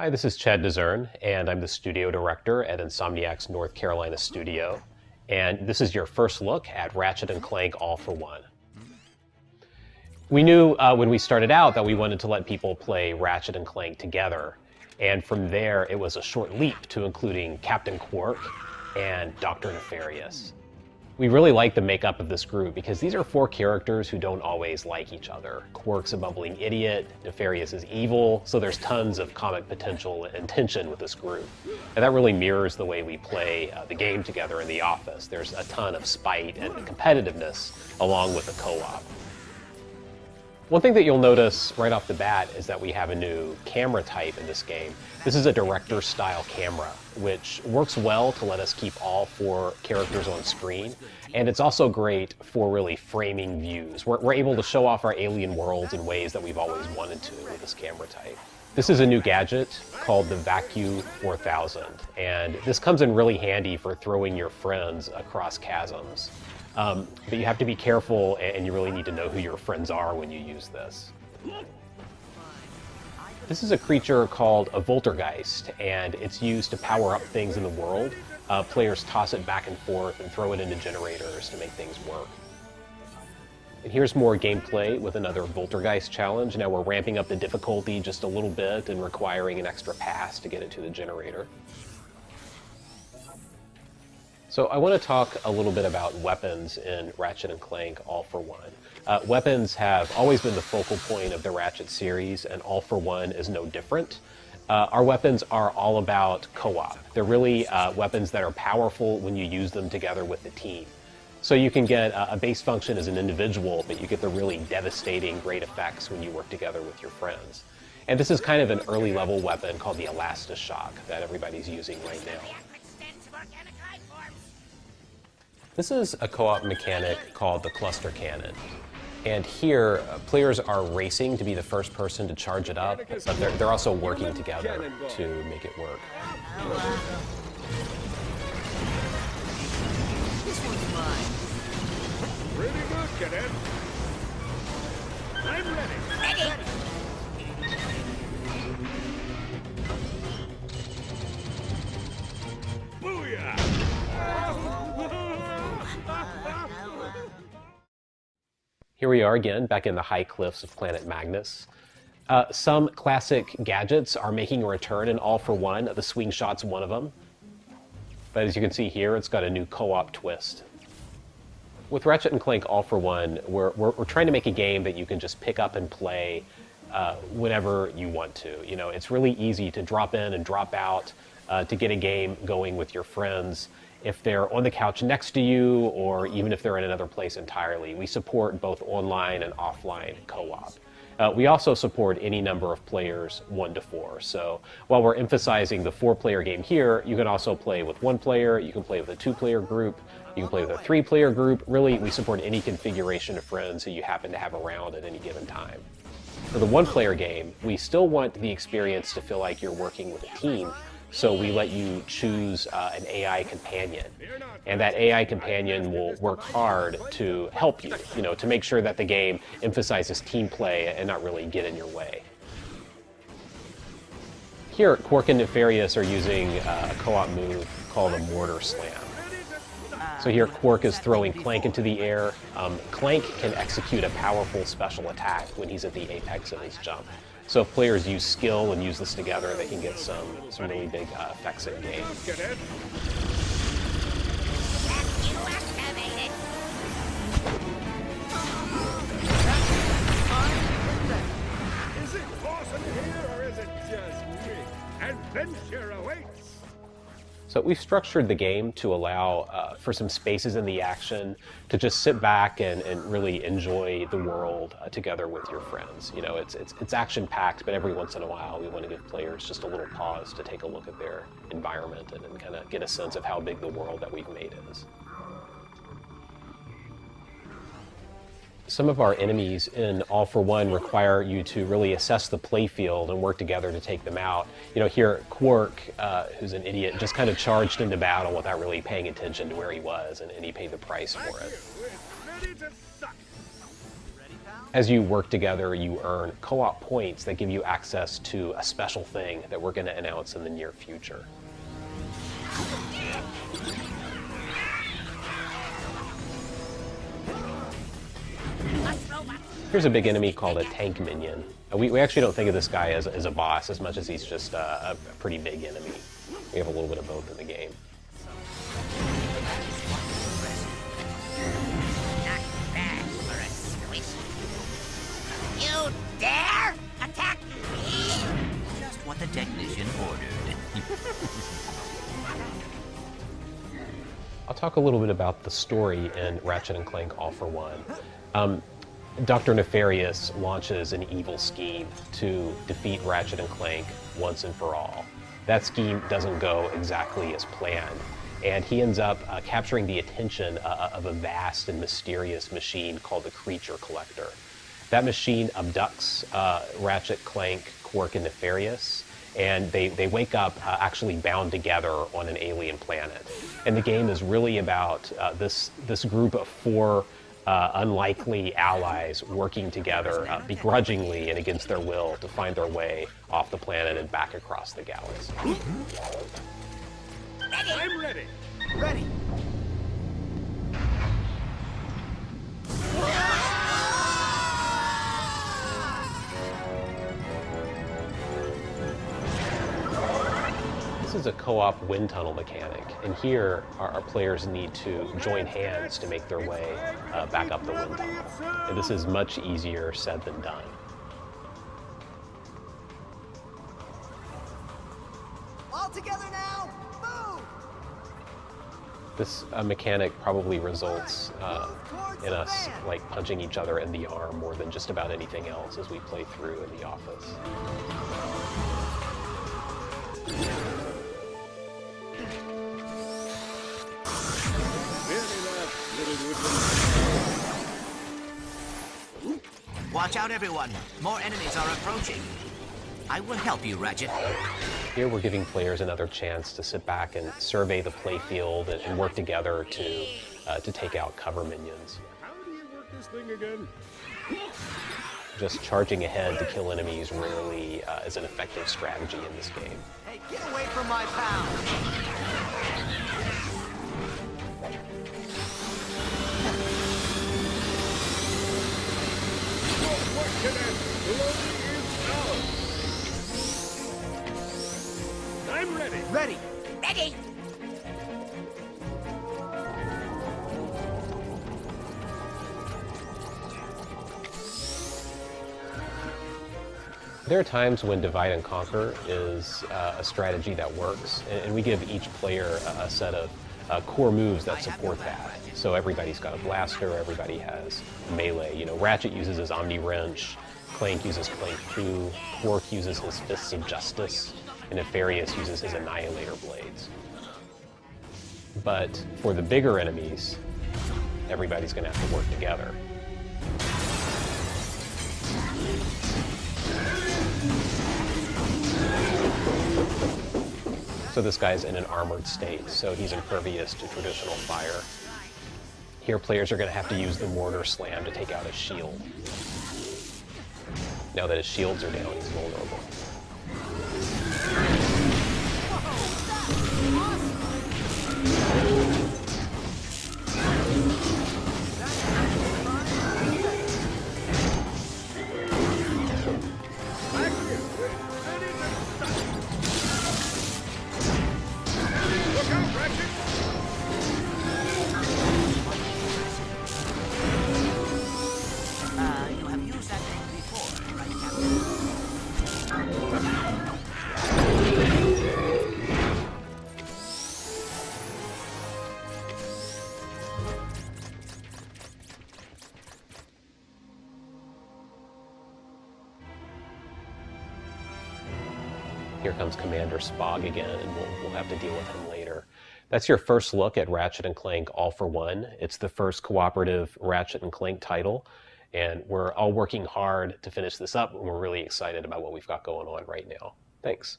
Hi, this is Chad Dezern, and I'm the studio director at Insomniac's North Carolina studio. And this is your first look at Ratchet and Clank All for One. We knew when we started out that we wanted to let people play Ratchet and Clank together. And from there, it was a short leap to including Captain Qwark and Dr. Nefarious. We really like the makeup of this group because these are four characters who don't always like each other. Qwark's a bumbling idiot, Nefarious is evil, so there's tons of comic potential and tension with this group. And that really mirrors the way we play the game together in the office. There's a ton of spite and competitiveness along with the co-op. One thing that you'll notice right off the bat is that we have a new camera type in this game. This is a director-style camera, which works well to let us keep all four characters on screen. And it's also great for really framing views. We're able to show off our alien worlds in ways that we've always wanted to with this camera type. This is a new gadget called the Vacuum 4000. And this comes in really handy for throwing your friends across chasms. But you have to be careful, and you really need to know who your friends are when you use this. This is a creature called a Voltergeist, and it's used to power up things in the world. Players toss it back and forth and throw it into generators to make things work. And here's more gameplay with another Voltergeist challenge. Now we're ramping up the difficulty just a little bit and requiring an extra pass to get it to the generator. So I want to talk a little bit about weapons in Ratchet and Clank All for One. Weapons have always been the focal point of the Ratchet series, and All for One is no different. Our weapons are all about co-op. They're really weapons that are powerful when you use them together with the team. So you can get a base function as an individual, but you get the really devastating great effects when you work together with your friends. And this is kind of an early level weapon called the Elastishock that everybody's using right now. This is a co-op mechanic called the Cluster Cannon. And here, players are racing to be the first person to charge it up, but they're also working together to make it work. This one's mine. Pretty good, cadet. I'm ready. Ready. Booyah! Here we are again, back in the high cliffs of Planet Magnus. Some classic gadgets are making a return in All for One. The swing shot's one of them. But as you can see here, it's got a new co-op twist. With Ratchet and Clank All for One, we're trying to make a game that you can just pick up and play whenever you want to. You know, it's really easy to drop in and drop out to get a game going with your friends. If they're on the couch next to you, or even if they're in another place entirely. We support both online and offline co-op. We also support any number of players, 1 to 4. So while we're emphasizing the 4-player game here, you can also play with 1 player, you can play with a 2-player group, you can play with a 3-player group. Really, we support any configuration of friends who you happen to have around at any given time. For the 1-player game, we still want the experience to feel like you're working with a team. So we let you choose an AI companion, and that AI companion will work hard to help you, to make sure that the game emphasizes team play and not really get in your way. Here, Qwark and Nefarious are using a co-op move called a Mortar Slam. So here, Qwark is throwing Clank into the air. Clank can execute a powerful special attack when he's at the apex of his jump. So if players use skill and use this together, they can get some really big effects in game. Is it awesome here, or is it just me? Adventure awaits! So we've structured the game to allow for some spaces in the action to just sit back and really enjoy the world together with your friends. You know, it's action-packed, but every once in a while we want to give players just a little pause to take a look at their environment and kind of get a sense of how big the world that we've made is. Some of our enemies in All for One require you to really assess the playfield and work together to take them out. You know, here Qwark, who's an idiot, just kind of charged into battle without really paying attention to where he was, and he paid the price for it. Ready to suck. Ready, pal? As you work together, you earn co-op points that give you access to a special thing that we're going to announce in the near future. Here's a big enemy called a tank minion. We actually don't think of this guy as a boss as much as he's just a pretty big enemy. We have a little bit of both in the game. Not bad for a squish. You dare attack me? Just what the technician ordered. I'll talk a little bit about the story in Ratchet and Clank All for One. Dr. Nefarious launches an evil scheme to defeat Ratchet and Clank once and for all. That scheme doesn't go exactly as planned, and he ends up capturing the attention of a vast and mysterious machine called the Creature Collector. That machine abducts Ratchet, Clank, Quark, and Nefarious, and they wake up actually bound together on an alien planet. And the game is really about this group of four unlikely allies working together begrudgingly and against their will to find their way off the planet and back across the galaxy. I'm ready. Ready. This is a co-op wind tunnel mechanic, and here our players need to join hands to make their way back up the wind tunnel. And this is much easier said than done. All together now! Move! This mechanic probably results in us like punching each other in the arm more than just about anything else as we play through in the office. Watch out, everyone. More enemies are approaching. I will help you, Ratchet. Here we're giving players another chance to sit back and survey the playfield and work together to take out cover minions. How do you work this thing again? Just charging ahead to kill enemies rarely is an effective strategy in this game. Hey, get away from my pal! What can I glory is ours? I'm ready. Ready! Ready? There are times when divide and conquer is a strategy that works, and we give each player a set of core moves that support that. So everybody's got a blaster, everybody has melee. You know, Ratchet uses his Omni Wrench, Clank uses Clank Fu, Quark uses his Fists of Justice, and Nefarious uses his Annihilator Blades. But for the bigger enemies, everybody's gonna have to work together. So this guy's in an armored state, so he's impervious to traditional fire. Here players are going to have to use the mortar slam to take out his shield. Now that his shields are down, he's vulnerable. Look out, Ratchet! You have used that thing before, right, Captain? Here comes Commander Spog again, and we'll have to deal with him later. That's your first look at Ratchet and Clank All for One. It's the first cooperative Ratchet and Clank title, and we're all working hard to finish this up, and we're really excited about what we've got going on right now. Thanks.